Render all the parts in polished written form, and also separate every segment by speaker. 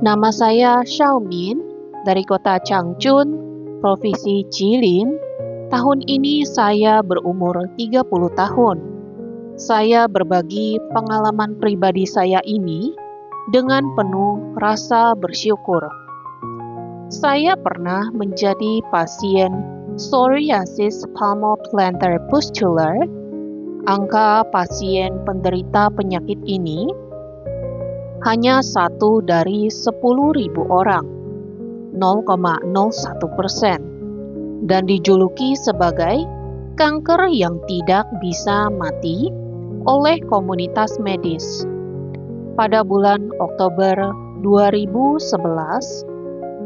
Speaker 1: Nama saya Xiaomin dari kota Changchun, Provinsi Jilin. Tahun ini saya berumur 30 tahun. Saya berbagi pengalaman pribadi saya ini dengan penuh rasa bersyukur. Saya pernah menjadi pasien psoriasis palmoplantar pustular. Angka pasien penderita penyakit ini hanya 1 dari 10.000 orang, 0,01%, dan dijuluki sebagai kanker yang tidak bisa mati oleh komunitas medis. Pada bulan Oktober 2011,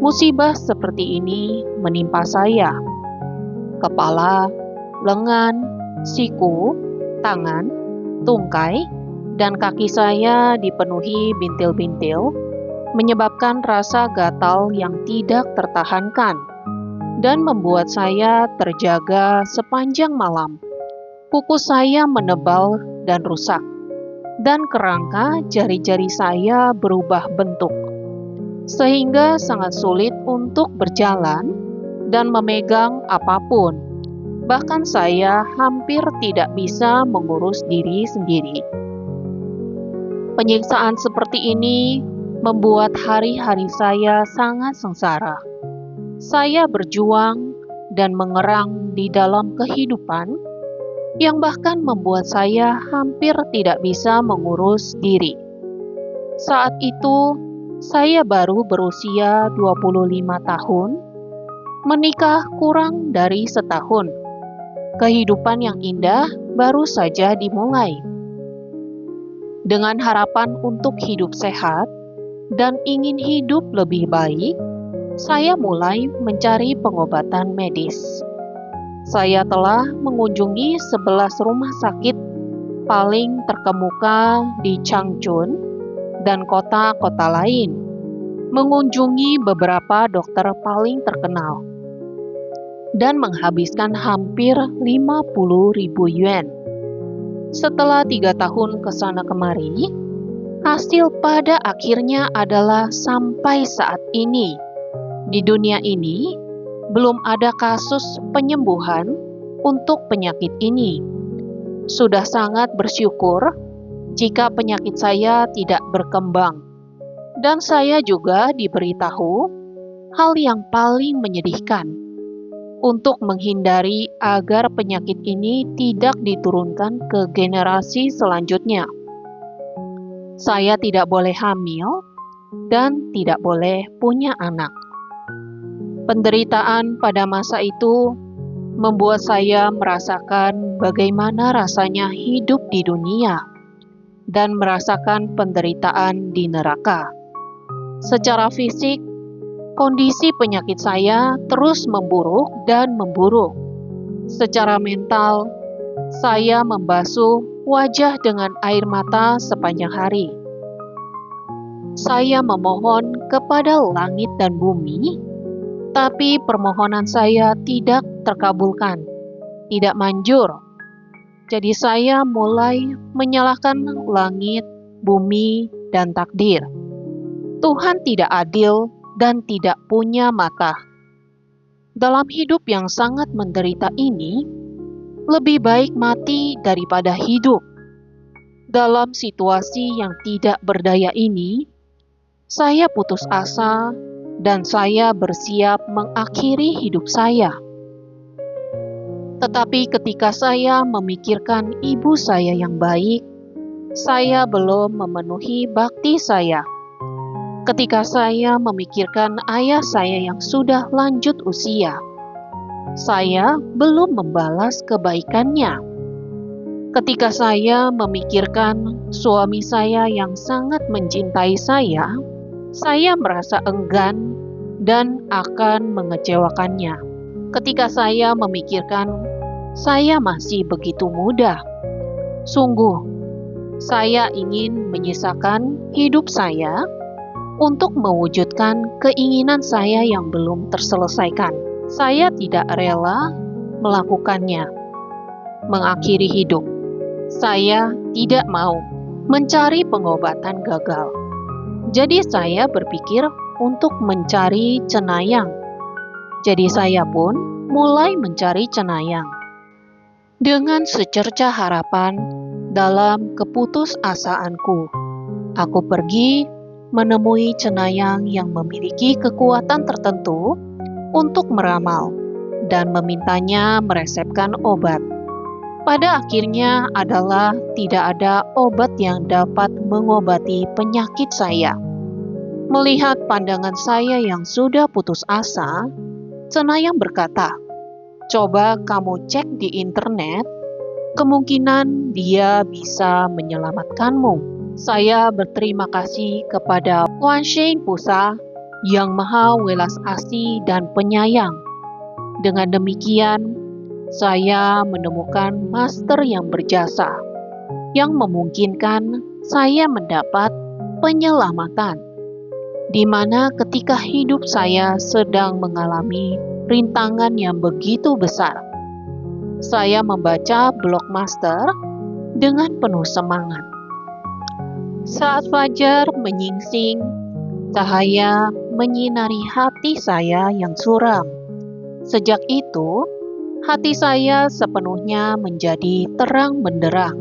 Speaker 1: musibah seperti ini menimpa saya. Kepala, lengan, siku, tangan, tungkai, dan kaki saya dipenuhi bintil-bintil, menyebabkan rasa gatal yang tidak tertahankan, dan membuat saya terjaga sepanjang malam. Kuku saya menebal dan rusak, dan kerangka jari-jari saya berubah bentuk, sehingga sangat sulit untuk berjalan dan memegang apapun. Bahkan saya hampir tidak bisa mengurus diri sendiri. Penyiksaan seperti ini membuat hari-hari saya sangat sengsara. Saya berjuang dan mengerang di dalam kehidupan yang bahkan membuat saya hampir tidak bisa mengurus diri. Saat itu, saya baru berusia 25 tahun, menikah kurang dari setahun. Kehidupan yang indah baru saja dimulai. Dengan harapan untuk hidup sehat dan ingin hidup lebih baik, saya mulai mencari pengobatan medis. Saya telah mengunjungi 11 rumah sakit paling terkemuka di Changchun dan kota-kota lain, mengunjungi beberapa dokter paling terkenal, dan menghabiskan hampir 50.000 yuan. Setelah 3 tahun kesana kemari, hasil pada akhirnya adalah sampai saat ini. Di dunia ini, belum ada kasus penyembuhan untuk penyakit ini. Sudah sangat bersyukur jika penyakit saya tidak berkembang. Dan saya juga diberitahu hal yang paling menyedihkan, untuk menghindari agar penyakit ini tidak diturunkan ke generasi selanjutnya. Saya tidak boleh hamil dan tidak boleh punya anak. Penderitaan pada masa itu membuat saya merasakan bagaimana rasanya hidup di dunia dan merasakan penderitaan di neraka. Secara fisik, kondisi penyakit saya terus memburuk dan memburuk. Secara mental, saya membasuh wajah dengan air mata sepanjang hari. Saya memohon kepada langit dan bumi, tapi permohonan saya tidak terkabulkan, tidak manjur. Jadi saya mulai menyalahkan langit, bumi, dan takdir. Tuhan tidak adil dan tidak punya mata. Dalam hidup yang sangat menderita ini, lebih baik mati daripada hidup. Dalam situasi yang tidak berdaya ini, saya putus asa dan saya bersiap mengakhiri hidup saya. Tetapi ketika saya memikirkan ibu saya yang baik, saya belum memenuhi bakti saya. Ketika saya memikirkan ayah saya yang sudah lanjut usia, saya belum membalas kebaikannya. Ketika saya memikirkan suami saya yang sangat mencintai saya merasa enggan dan akan mengecewakannya. Ketika saya memikirkan saya masih begitu muda, sungguh saya ingin menyisakan hidup saya untuk mewujudkan keinginan saya yang belum terselesaikan. Saya tidak rela melakukannya, mengakhiri hidup. Saya tidak mau mencari pengobatan gagal. Jadi saya berpikir untuk mencari cenayang. Jadi saya pun mulai mencari cenayang. Dengan secerca harapan dalam keputusasaanku, aku pergi menemui cenayang yang memiliki kekuatan tertentu untuk meramal dan memintanya meresepkan obat. Pada akhirnya adalah tidak ada obat yang dapat mengobati penyakit saya. Melihat pandangan saya yang sudah putus asa, cenayang berkata, "Coba kamu cek di internet, kemungkinan dia bisa menyelamatkanmu." Saya berterima kasih kepada Kuan Shein Pusa yang maha welas asih dan penyayang. Dengan demikian, saya menemukan master yang berjasa, yang memungkinkan saya mendapat penyelamatan, di mana ketika hidup saya sedang mengalami rintangan yang begitu besar. Saya membaca blog master dengan penuh semangat. Saat fajar menyingsing, cahaya menyinari hati saya yang suram. Sejak itu, hati saya sepenuhnya menjadi terang benderang.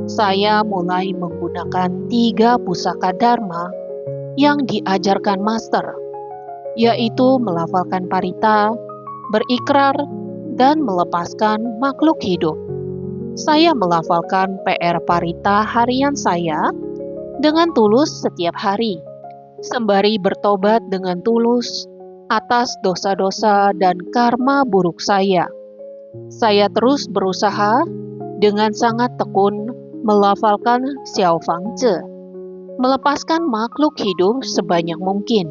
Speaker 1: Saya mulai menggunakan 3 pusaka dharma yang diajarkan master, yaitu melafalkan parita, berikrar, dan melepaskan makhluk hidup. Saya melafalkan PR parita harian saya dengan tulus setiap hari, sembari bertobat dengan tulus atas dosa-dosa dan karma buruk saya. Saya terus berusaha dengan sangat tekun melafalkan Xiao Fang Zhe, melepaskan makhluk hidup sebanyak mungkin,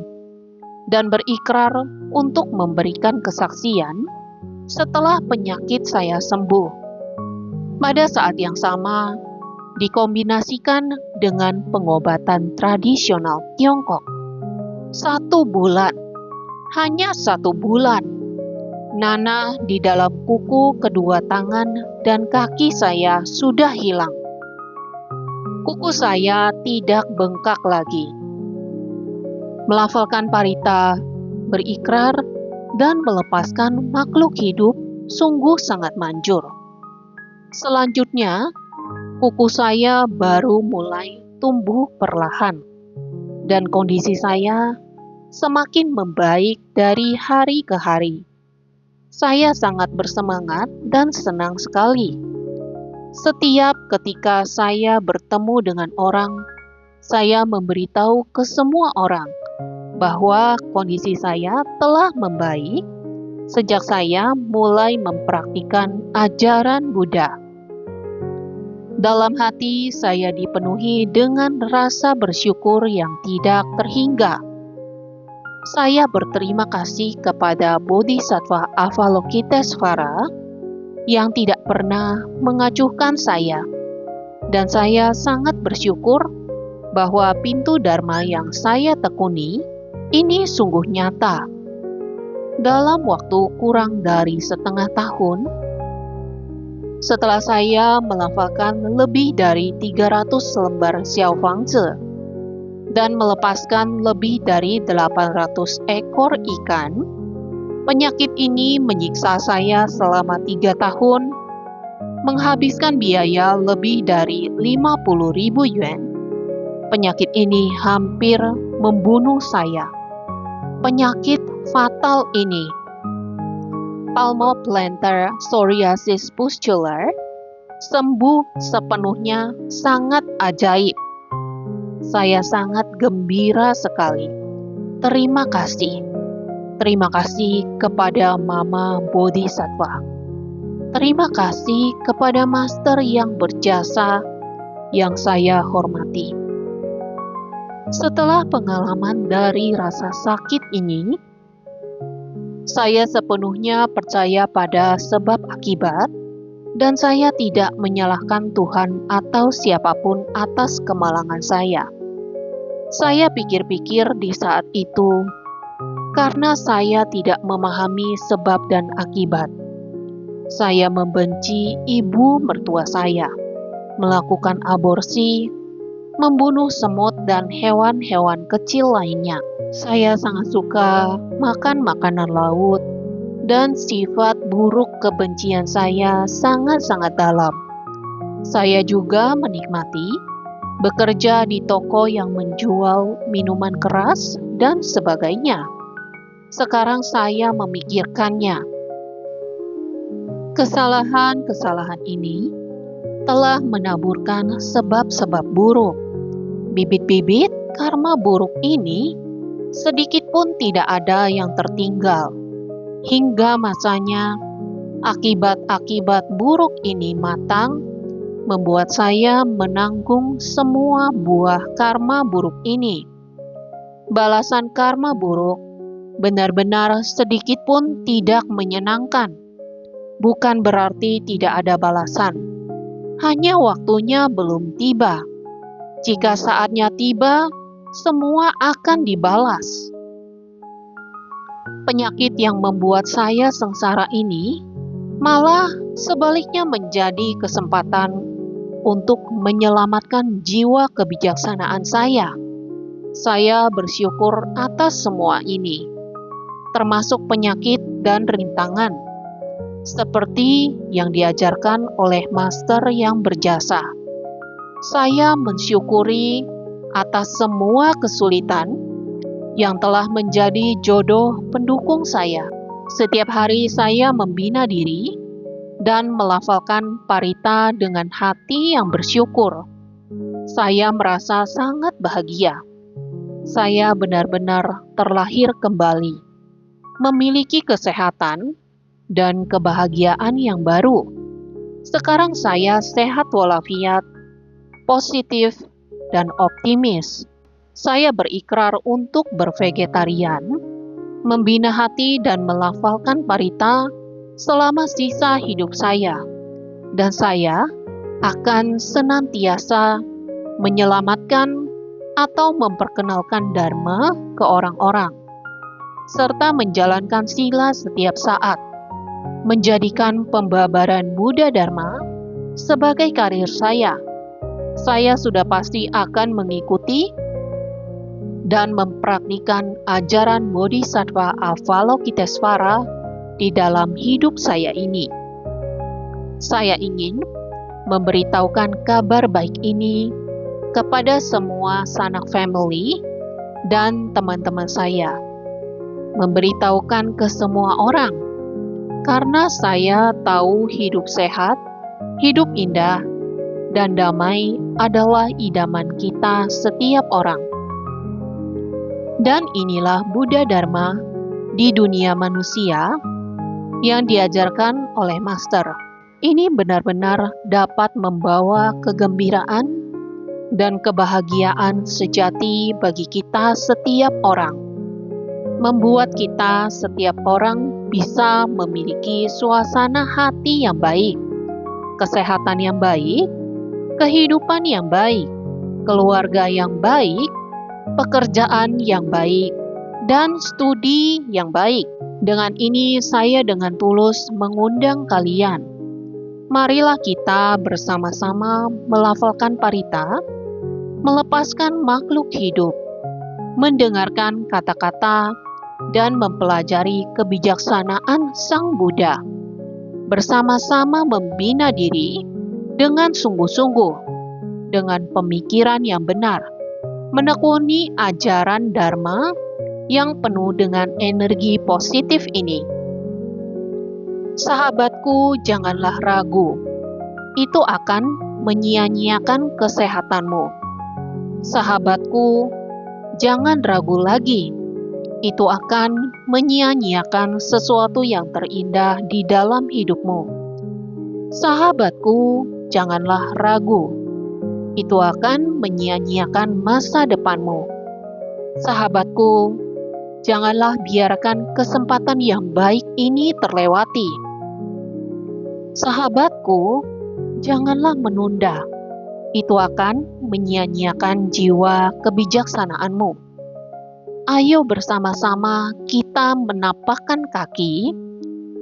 Speaker 1: dan berikrar untuk memberikan kesaksian setelah penyakit saya sembuh. Pada saat yang sama, dikombinasikan dengan pengobatan tradisional Tiongkok. 1 bulan, hanya 1 bulan, nanah di dalam kuku kedua tangan dan kaki saya sudah hilang. Kuku saya tidak bengkak lagi. Melafalkan parita, berikrar, dan melepaskan makhluk hidup sungguh sangat manjur. Selanjutnya, kuku saya baru mulai tumbuh perlahan, dan kondisi saya semakin membaik dari hari ke hari. Saya sangat bersemangat dan senang sekali. Setiap ketika saya bertemu dengan orang, saya memberitahu ke semua orang bahwa kondisi saya telah membaik sejak saya mulai mempraktikkan ajaran Buddha. Dalam hati saya dipenuhi dengan rasa bersyukur yang tidak terhingga. Saya berterima kasih kepada Bodhisattva Avalokitesvara yang tidak pernah mengacuhkan saya, dan saya sangat bersyukur bahwa pintu Dharma yang saya tekuni ini sungguh nyata. Dalam waktu kurang dari setengah tahun, setelah saya melafalkan lebih dari 300 lembar Xiao Fang Zhe dan melepaskan lebih dari 800 ekor ikan, penyakit ini menyiksa saya selama 3 tahun, menghabiskan biaya lebih dari 50.000 yuan. Penyakit ini hampir membunuh saya. Penyakit fatal ini, palmoplantar psoriasis pustular, sembuh sepenuhnya sangat ajaib. Saya sangat gembira sekali. Terima kasih. Terima kasih kepada Mama Bodhisattva. Terima kasih kepada Master yang berjasa yang saya hormati. Setelah pengalaman dari rasa sakit ini, saya sepenuhnya percaya pada sebab akibat, dan saya tidak menyalahkan Tuhan atau siapapun atas kemalangan saya. Saya pikir-pikir di saat itu, karena saya tidak memahami sebab dan akibat. Saya membenci ibu mertua saya, melakukan aborsi, membunuh semut dan hewan-hewan kecil lainnya. Saya sangat suka makan makanan laut, dan sifat buruk kebencian saya sangat-sangat dalam. Saya juga menikmati bekerja di toko yang menjual minuman keras dan sebagainya. Sekarang saya memikirkannya. Kesalahan-kesalahan ini telah menaburkan sebab-sebab buruk. Bibit-bibit karma buruk ini sedikit pun tidak ada yang tertinggal. Hingga masanya akibat-akibat buruk ini matang, membuat saya menanggung semua buah karma buruk ini. Balasan karma buruk benar-benar sedikit pun tidak menyenangkan. Bukan berarti tidak ada balasan, hanya waktunya belum tiba. Jika saatnya tiba, semua akan dibalas. Penyakit yang membuat saya sengsara ini malah sebaliknya menjadi kesempatan untuk menyelamatkan jiwa kebijaksanaan saya. Saya bersyukur atas semua ini, termasuk penyakit dan rintangan, seperti yang diajarkan oleh master yang berjasa. Saya mensyukuri atas semua kesulitan yang telah menjadi jodoh pendukung saya. Setiap hari saya membina diri dan melafalkan parita dengan hati yang bersyukur. Saya merasa sangat bahagia. Saya benar-benar terlahir kembali, memiliki kesehatan dan kebahagiaan yang baru. Sekarang saya sehat walafiat, positif, dan optimis. Saya berikrar untuk bervegetarian, membina hati dan melafalkan parita selama sisa hidup saya. Dan saya akan senantiasa menyelamatkan atau memperkenalkan Dharma ke orang-orang, serta menjalankan sila setiap saat, menjadikan pembabaran Buddha Dharma sebagai karir saya. Saya sudah pasti akan mengikuti dan mempraktikkan ajaran Bodhisattva Avalokitesvara di dalam hidup saya ini. Saya ingin memberitahukan kabar baik ini kepada semua sanak family dan teman-teman saya. Memberitahukan ke semua orang, karena saya tahu hidup sehat, hidup indah, dan damai adalah idaman kita setiap orang. Dan inilah Buddha Dharma di dunia manusia yang diajarkan oleh Master. Ini benar-benar dapat membawa kegembiraan dan kebahagiaan sejati bagi kita setiap orang. Membuat kita setiap orang bisa memiliki suasana hati yang baik, kesehatan yang baik, kehidupan yang baik, keluarga yang baik, pekerjaan yang baik, dan studi yang baik. Dengan ini saya dengan tulus mengundang kalian. Marilah kita bersama-sama melafalkan parita, melepaskan makhluk hidup, mendengarkan kata-kata, dan mempelajari kebijaksanaan Sang Buddha. Bersama-sama membina diri dengan sungguh-sungguh, dengan pemikiran yang benar, menekuni ajaran Dharma yang penuh dengan energi positif ini. Sahabatku, janganlah ragu. Itu akan menyia-nyiakan kesehatanmu. Sahabatku, jangan ragu lagi. Itu akan menyia-nyiakan sesuatu yang terindah di dalam hidupmu. Sahabatku, janganlah ragu. Itu akan menyia-nyiakan masa depanmu. Sahabatku, janganlah biarkan kesempatan yang baik ini terlewati. Sahabatku, janganlah menunda. Itu akan menyia-nyiakan jiwa kebijaksanaanmu. Ayo bersama-sama kita menapakkan kaki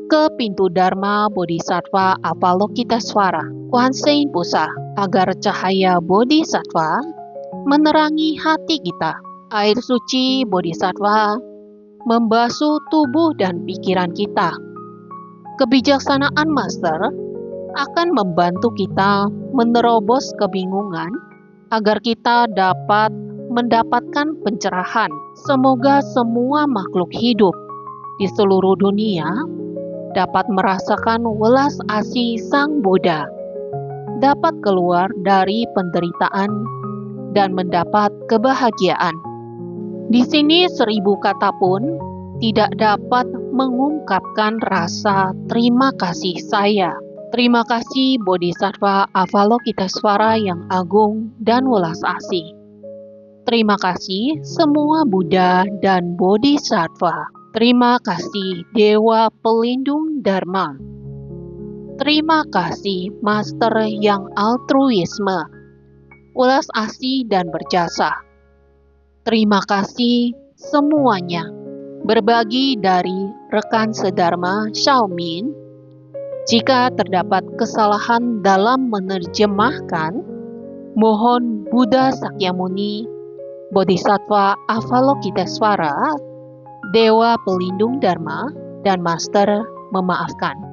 Speaker 1: ke pintu Dharma Bodhisattva Avalokitesvara, Kwan Sein Pusa, agar cahaya Bodhisattva menerangi hati kita. Air suci Bodhisattva membasuh tubuh dan pikiran kita. Kebijaksanaan Master akan membantu kita menerobos kebingungan agar kita dapat mendapatkan pencerahan. Semoga semua makhluk hidup di seluruh dunia dapat merasakan welas asih Sang Buddha, dapat keluar dari penderitaan dan mendapat kebahagiaan. Di sini 1000 kata pun tidak dapat mengungkapkan rasa terima kasih saya. Terima kasih Bodhisattva Avalokitesvara yang agung dan welas asih. Terima kasih semua Buddha dan Bodhisattva. Terima kasih Dewa Pelindung Dharma. Terima kasih Master yang altruisme, welas asih dan berjasa. Terima kasih semuanya. Berbagi dari rekan sedharma Xiaomin. Jika terdapat kesalahan dalam menerjemahkan, mohon Buddha Sakyamuni, Bodhisattva Avalokitesvara, Dewa Pelindung Dharma, dan Master memaafkan.